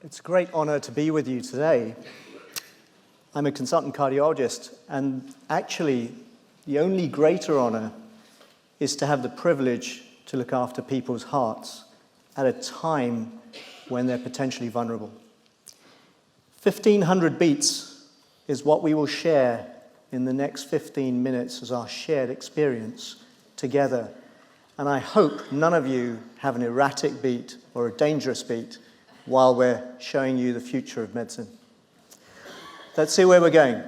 It's a great honor to be with you today. I'm a consultant cardiologist, and actually, the only greater honor is to have the privilege to look after people's hearts at a time when they're potentially vulnerable. 1,500 beats is what we will share in the next 15 minutes as our shared experience together. And I hope none of you have an erratic beat or a dangerous beat while we're showing you the future of medicine. Let's see where we're going.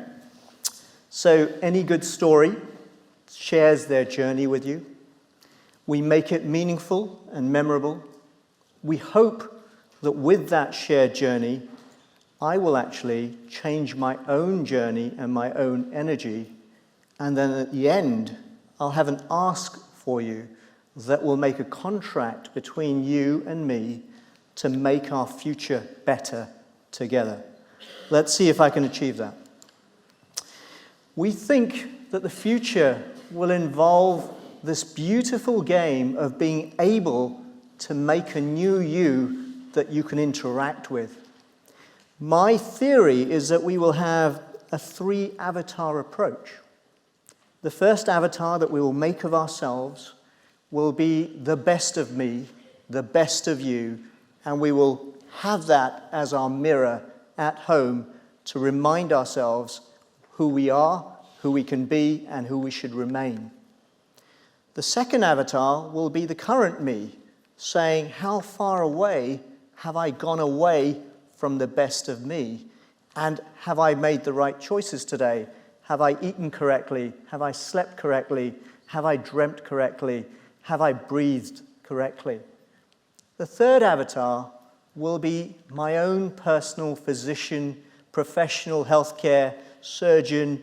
So any good story shares their journey with you. We make it meaningful and memorable. We hope that with that shared journey, I will actually change my own journey and my own energy. And then at the end, I'll have an ask for you that will make a contract between you and me to make our future better together. Let's see if I can achieve that. We think that the future will involve this beautiful game of being able to make a new you that you can interact with. My theory is that we will have a 3-avatar approach. The first avatar that we will make of ourselves will be the best of me, the best of you, and we will have that as our mirror at home to remind ourselves who we are, who we can be, and who we should remain. The second avatar will be the current me, saying, how far away have I gone away from the best of me? And have I made the right choices today? Have I eaten correctly? Have I slept correctly? Have I dreamt correctly? Have I breathed correctly? The third avatar will be my own personal physician, professional healthcare surgeon,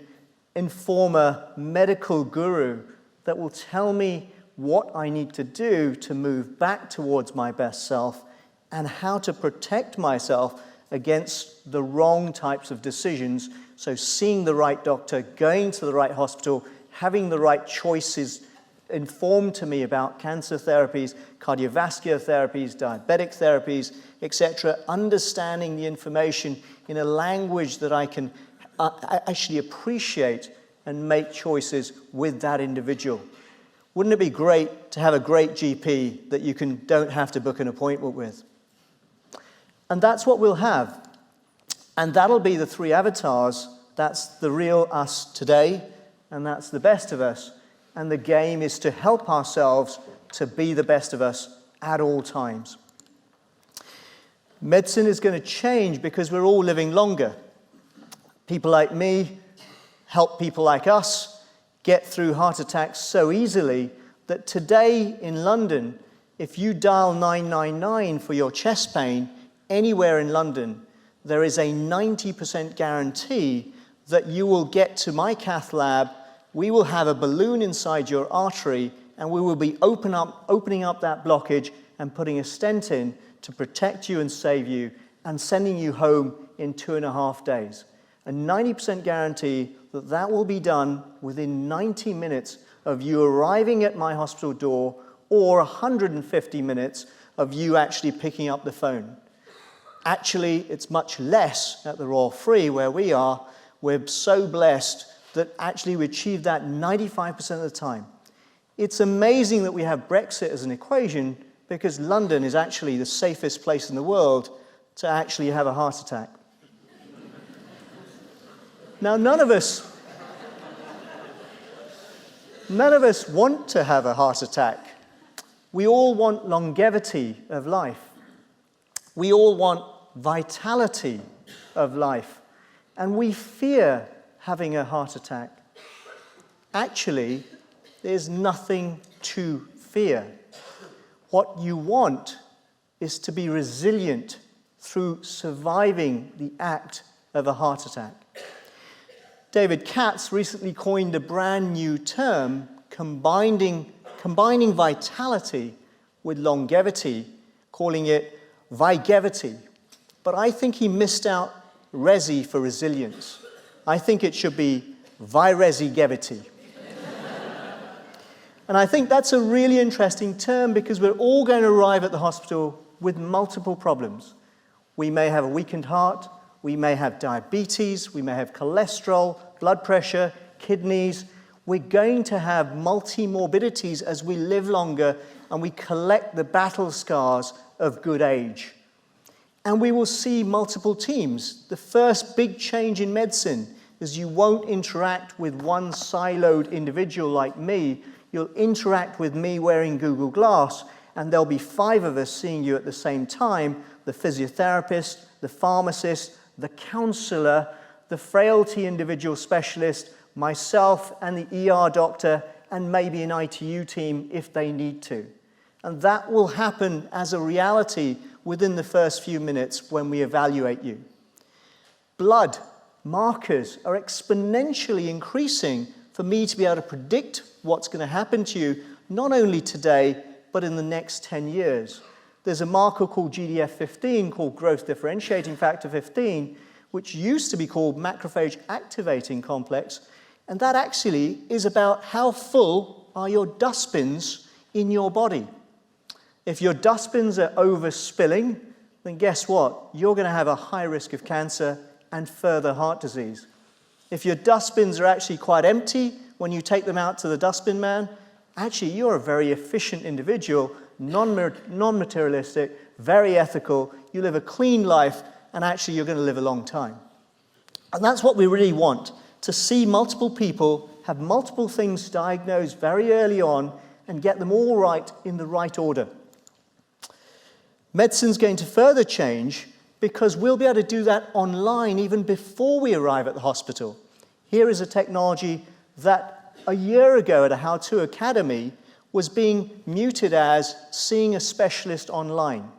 informer, medical guru that will tell me what I need to do to move back towards my best self and how to protect myself against the wrong types of decisions. So seeing the right doctor, going to the right hospital, having the right choices informed to me about cancer therapies, cardiovascular therapies, diabetic therapies, etc., understanding the information in a language that I can actually appreciate and make choices with that individual. Wouldn't it be great to have a great GP that you don't have to book an appointment with? And that's what we'll have. And that'll be the 3 avatars. That's the real us today, and that's the best of us. And the game is to help ourselves to be the best of us at all times. Medicine is going to change because we're all living longer. People like me help people like us get through heart attacks so easily that today in London, if you dial 999 for your chest pain anywhere in London, there is a 90% guarantee that you will get to my cath lab. We will have a balloon inside your artery, and we will be opening up that blockage and putting a stent in to protect you and save you and sending you home in 2.5 days. A 90% guarantee that that will be done within 90 minutes of you arriving at my hospital door, or 150 minutes of you actually picking up the phone. Actually, it's much less at the Royal Free where we are. We're so blessed that actually we achieve that 95% of the time. It's amazing that we have Brexit as an equation, because London is actually the safest place in the world to actually have a heart attack. Now, none of us want to have a heart attack. We all want longevity of life. We all want vitality of life. And we fear having a heart attack. Actually, there's nothing to fear. What you want is to be resilient through surviving the act of a heart attack. David Katz recently coined a brand new term, combining vitality with longevity, calling it vigevity. But I think he missed out resi for resilience. I think it should be viresigevity. And I think that's a really interesting term, because we're all going to arrive at the hospital with multiple problems. We may have a weakened heart, we may have diabetes, we may have cholesterol, blood pressure, kidneys. We're going to have multi-morbidities as we live longer and we collect the battle scars of good age. And we will see multiple teams. The first big change in medicine is you won't interact with one siloed individual like me. You'll interact with me wearing Google Glass, and there'll be 5 of us seeing you at the same time: the physiotherapist, the pharmacist, the counselor, the frailty individual specialist, myself and the ER doctor, and maybe an ITU team if they need to. And that will happen as a reality within the first few minutes when we evaluate you. Blood markers are exponentially increasing for me to be able to predict what's going to happen to you, not only today, but in the next 10 years. There's a marker called GDF15, called growth differentiating factor 15, which used to be called macrophage activating complex, and that actually is about how full are your dustbins in your body. If your dustbins are overspilling, then guess what? You're going to have a high risk of cancer and further heart disease. If your dustbins are actually quite empty when you take them out to the dustbin man, actually you're a very efficient individual, non-materialistic, very ethical, you live a clean life, and actually you're going to live a long time. And that's what we really want, to see multiple people have multiple things diagnosed very early on and get them all right in the right order. Medicine's going to further change because we'll be able to do that online even before we arrive at the hospital. Here is a technology that a year ago at a How To Academy was being muted as seeing a specialist online.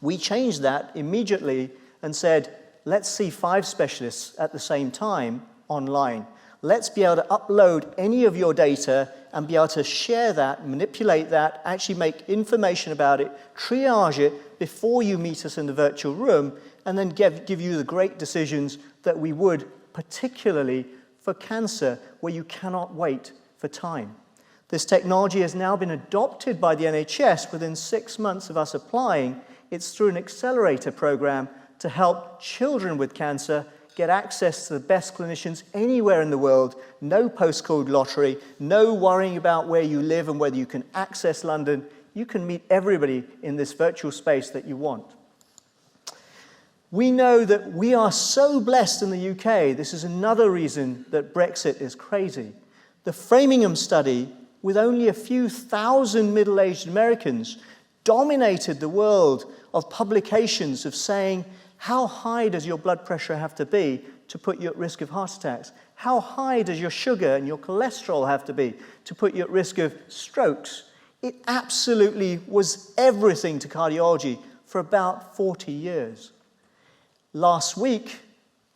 We changed that immediately and said, let's see 5 specialists at the same time online. Let's be able to upload any of your data and be able to share that, manipulate that, actually make information about it, triage it before you meet us in the virtual room, and then give you the great decisions that we would, particularly for cancer, where you cannot wait for time. This technology has now been adopted by the NHS within 6 months of us applying. It's through an accelerator program to help children with cancer get access to the best clinicians anywhere in the world, no postcode lottery, no worrying about where you live and whether you can access London. You can meet everybody in this virtual space that you want. We know that we are so blessed in the UK. This is another reason that Brexit is crazy. The Framingham study, with only a few thousand middle-aged Americans, dominated the world of publications of saying, how high does your blood pressure have to be to put you at risk of heart attacks? How high does your sugar and your cholesterol have to be to put you at risk of strokes? It absolutely was everything to cardiology for about 40 years. Last week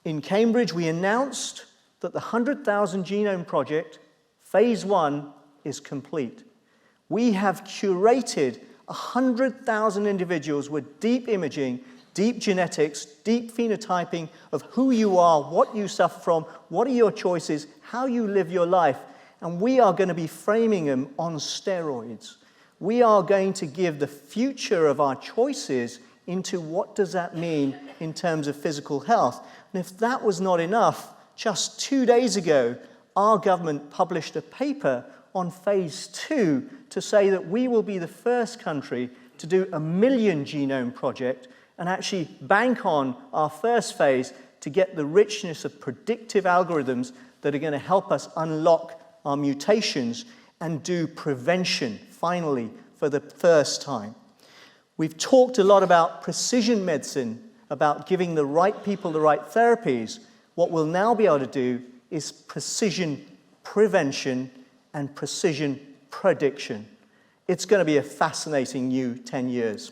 in Cambridge, we announced that the 100,000 Genome Project, phase 1, is complete. We have curated 100,000 individuals with deep imaging, deep genetics, deep phenotyping of who you are, what you suffer from, what are your choices, how you live your life, and we are going to be framing them on steroids. We are going to give the future of our choices into what does that mean in terms of physical health. And if that was not enough, just 2 days ago, our government published a paper on phase 2 to say that we will be the first country to do a 1 million genome project and actually bank on our first phase to get the richness of predictive algorithms that are going to help us unlock our mutations and do prevention, finally, for the first time. We've talked a lot about precision medicine, about giving the right people the right therapies. What we'll now be able to do is precision prevention and precision prediction. It's going to be a fascinating new 10 years.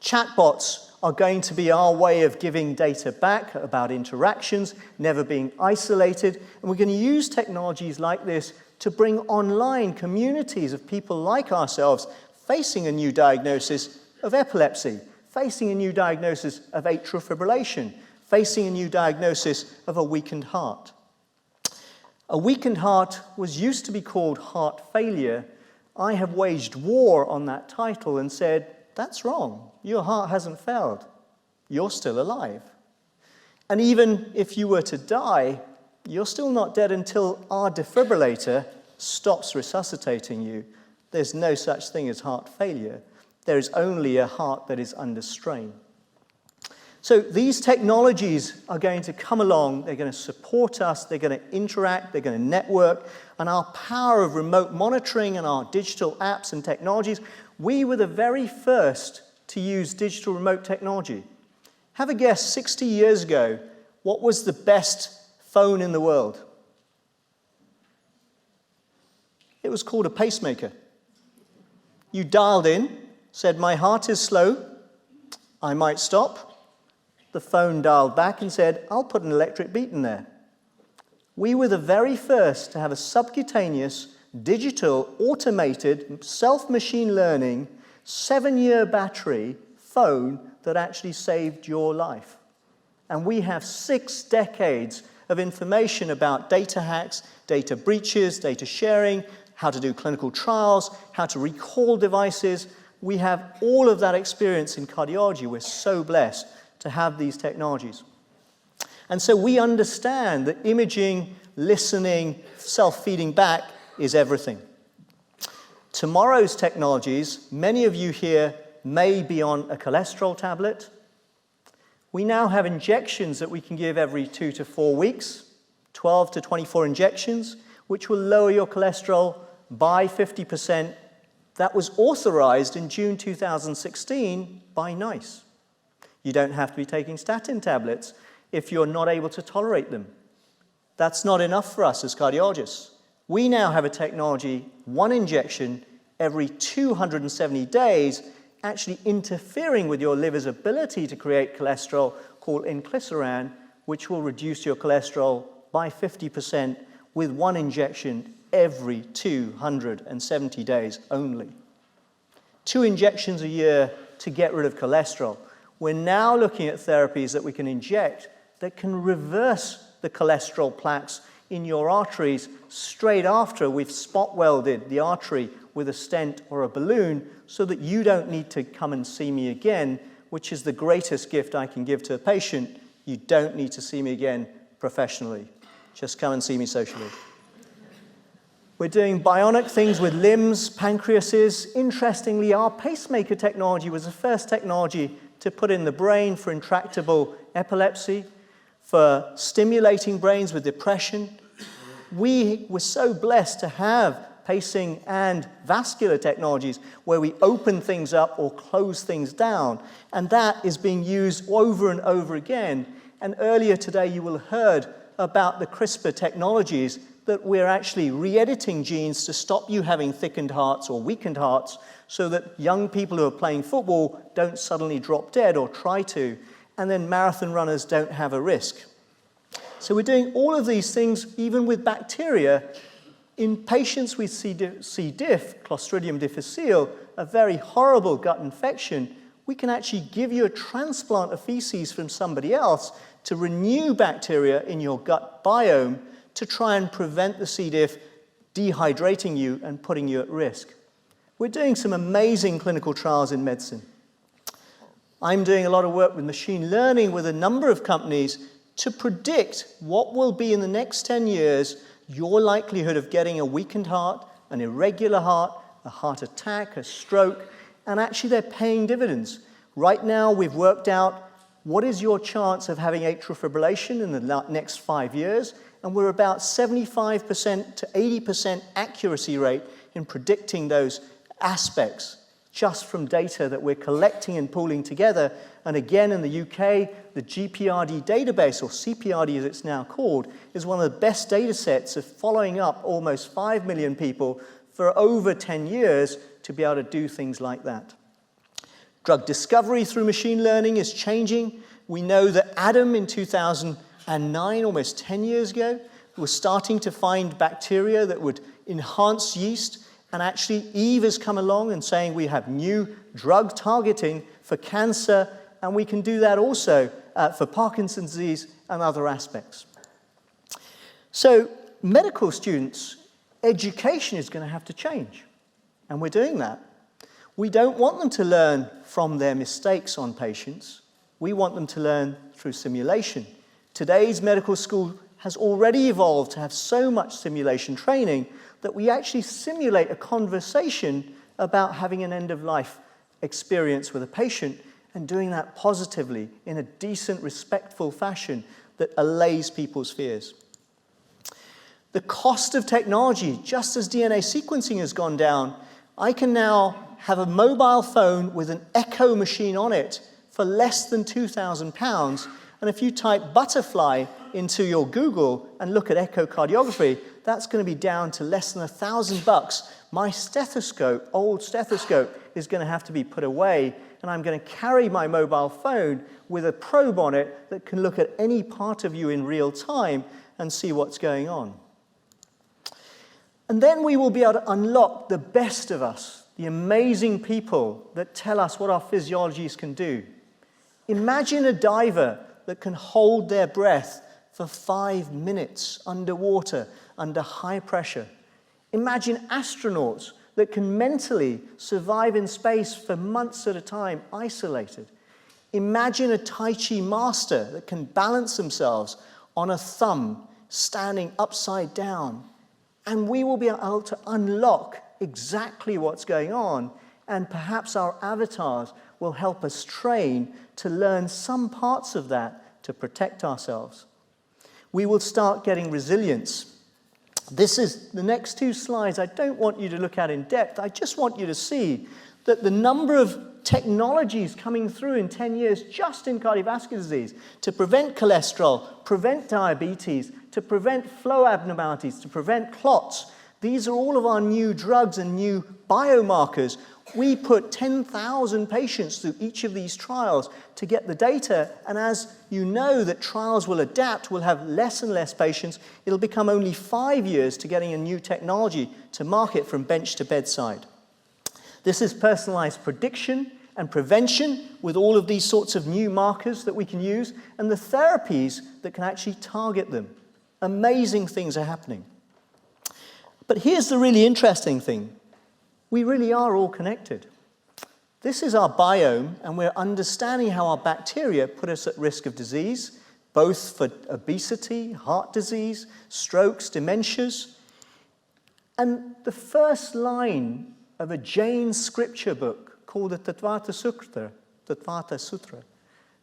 Chatbots are going to be our way of giving data back about interactions, never being isolated, and we're going to use technologies like this to bring online communities of people like ourselves facing a new diagnosis of epilepsy, facing a new diagnosis of atrial fibrillation, facing a new diagnosis of a weakened heart. A weakened heart was used to be called heart failure. I have waged war on that title and said, that's wrong. Your heart hasn't failed. you're still alive. And even if you were to die, you're still not dead until our defibrillator stops resuscitating you. There's no such thing as heart failure. There is only a heart that is under strain. So these technologies are going to come along, they're going to support us, they're going to interact, they're going to network, and our power of remote monitoring and our digital apps and technologies, we were the very first to use digital remote technology. Have a guess, 60 years ago, what was the best phone in the world? It was called a pacemaker. You dialed in, said, my heart is slow, I might stop. The phone dialed back and said, I'll put an electric beat in there. We were the very first to have a subcutaneous, digital, automated, self-machine learning, 7-year battery phone that actually saved your life. And we have 6 decades of information about data hacks, data breaches, data sharing, how to do clinical trials, how to recall devices. We have all of that experience in cardiology. We're so blessed to have these technologies. And so we understand that imaging, listening, self-feeding back is everything. Tomorrow's technologies, many of you here may be on a cholesterol tablet. We now have injections that we can give every 2 to 4 weeks, 12 to 24 injections, which will lower your cholesterol by 50%. That was authorized in June 2016 by NICE. You don't have to be taking statin tablets if you're not able to tolerate them. That's not enough for us as cardiologists. We now have a technology, 1 injection every 270 days, actually interfering with your liver's ability to create cholesterol, called inclisiran, which will reduce your cholesterol by 50% with 1 injection every 270 days only. 2 injections a year to get rid of cholesterol. We're now looking at therapies that we can inject that can reverse the cholesterol plaques in your arteries straight after we've spot welded the artery with a stent or a balloon so that you don't need to come and see me again, which is the greatest gift I can give to a patient. You don't need to see me again professionally. Just come and see me socially. We're doing bionic things with limbs, pancreases. Interestingly, our pacemaker technology was the first technology to put in the brain for intractable epilepsy, for stimulating brains with depression. We were so blessed to have pacing and vascular technologies where we open things up or close things down, and that is being used over and over again. And earlier today you will have heard about the CRISPR technologies that we're actually re-editing genes to stop you having thickened hearts or weakened hearts so that young people who are playing football don't suddenly drop dead or try to, and then marathon runners don't have a risk. So we're doing all of these things even with bacteria. In patients with C. diff, Clostridium difficile, a very horrible gut infection, we can actually give you a transplant of feces from somebody else to renew bacteria in your gut biome to try and prevent the C. diff dehydrating you and putting you at risk. We're doing some amazing clinical trials in medicine. I'm doing a lot of work with machine learning with a number of companies to predict what will be in the next 10 years your likelihood of getting a weakened heart, an irregular heart, a heart attack, a stroke, and actually they're paying dividends. Right now we've worked out what is your chance of having atrial fibrillation in the next 5 years, and we're about 75% to 80% accuracy rate in predicting those aspects just from data that we're collecting and pooling together. And again, in the UK, the GPRD database, or CPRD as it's now called, is one of the best data sets of following up almost 5 million people for over 10 years to be able to do things like that. Drug discovery through machine learning is changing. We know that Adam in 2009, almost 10 years ago, was starting to find bacteria that would enhance yeast. And actually, Eve has come along and saying we have new drug targeting for cancer, and we can do that also for Parkinson's disease and other aspects. So medical students, education is going to have to change, and we're doing that. We don't want them to learn from their mistakes on patients. We want them to learn through simulation. Today's medical school has already evolved to have so much simulation training that we actually simulate a conversation about having an end-of-life experience with a patient and doing that positively in a decent, respectful fashion that allays people's fears. The cost of technology, just as DNA sequencing has gone down, I can now have a mobile phone with an echo machine on it for less than £2,000. And if you type butterfly into your Google and look at echocardiography, that's going to be down to less than $1,000. My stethoscope, old stethoscope, is going to have to be put away, and I'm going to carry my mobile phone with a probe on it that can look at any part of you in real time and see what's going on. And then we will be able to unlock the best of us, the amazing people that tell us what our physiologies can do. Imagine a diver that can hold their breath for 5 minutes underwater, under high pressure. Imagine astronauts that can mentally survive in space for months at a time, isolated. Imagine a Tai Chi master that can balance themselves on a thumb, standing upside down. And we will be able to unlock exactly what's going on, and perhaps our avatars will help us train to learn some parts of that to protect ourselves. We will start getting resilience. This is the next 2 slides. I don't want you to look at in depth. I just want you to see that the number of technologies coming through in 10 years just in cardiovascular disease to prevent cholesterol, prevent diabetes, to prevent flow abnormalities, to prevent clots. These are all of our new drugs and new biomarkers. We put 10,000 patients through each of these trials to get the data, and as you know that trials will adapt, we'll have less and less patients. It'll become only 5 years to getting a new technology to market from bench to bedside. This is personalized prediction and prevention with all of these sorts of new markers that we can use, and the therapies that can actually target them. Amazing things are happening. But here's the really interesting thing. We really are all connected. This is our biome, and we're understanding how our bacteria put us at risk of disease, both for obesity, heart disease, strokes, dementias. And the first line of a Jain scripture book called the Tattva Sutra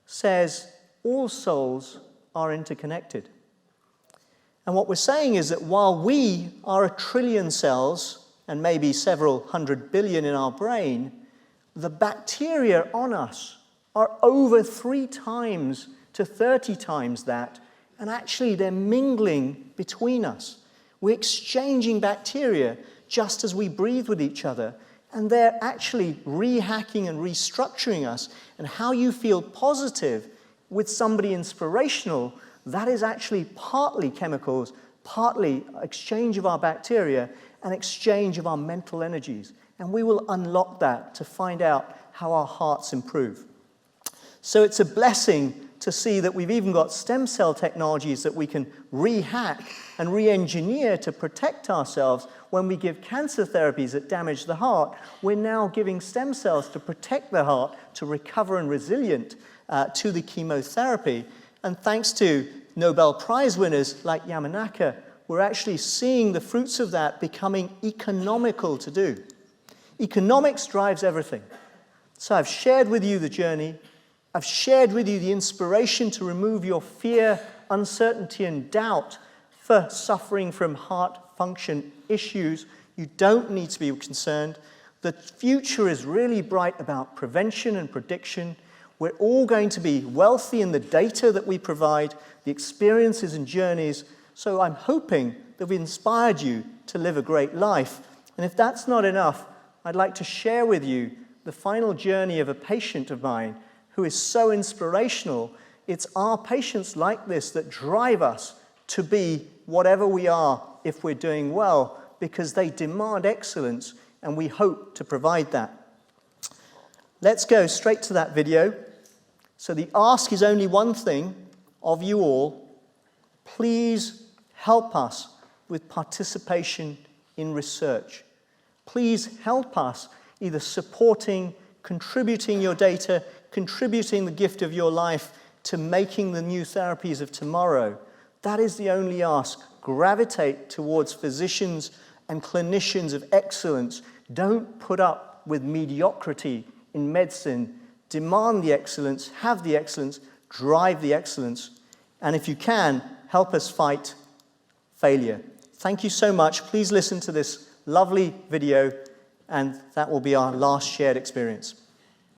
says all souls are interconnected. And what we're saying is that while we are 1 trillion cells and maybe several 100 billion in our brain, the bacteria on us are over 3 times to 30 times that, and actually they're mingling between us. We're exchanging bacteria just as we breathe with each other, and they're actually rehacking and restructuring us. And how you feel positive with somebody inspirational, that is actually partly chemicals, partly exchange of our bacteria, and exchange of our mental energies. And we will unlock that to find out how our hearts improve. So it's a blessing to see that we've even got stem cell technologies that we can rehack and re-engineer to protect ourselves when we give cancer therapies that damage the heart. We're now giving stem cells to protect the heart, to recover and resilient to the chemotherapy. And thanks to Nobel Prize winners like Yamanaka, we're actually seeing the fruits of that becoming economical to do. Economics drives everything. So I've shared with you the journey. I've shared with you the inspiration to remove your fear, uncertainty, and doubt for suffering from heart function issues. You don't need to be concerned. The future is really bright about prevention and prediction. We're all going to be wealthy in the data that we provide, the experiences and journeys. So I'm hoping that we've inspired you to live a great life. And if that's not enough, I'd like to share with you the final journey of a patient of mine who is so inspirational. It's our patients like this that drive us to be whatever we are if we're doing well, because they demand excellence, and we hope to provide that. Let's go straight to that video. So the ask is only one thing of you all. Please help us with participation in research. Please help us either supporting, contributing your data, contributing the gift of your life to making the new therapies of tomorrow. That is the only ask. Gravitate towards physicians and clinicians of excellence. Don't put up with mediocrity in medicine. Demand the excellence, have the excellence, drive the excellence, and if you can, help us fight failure. Thank you so much. Please listen to this lovely video, and that will be our last shared experience.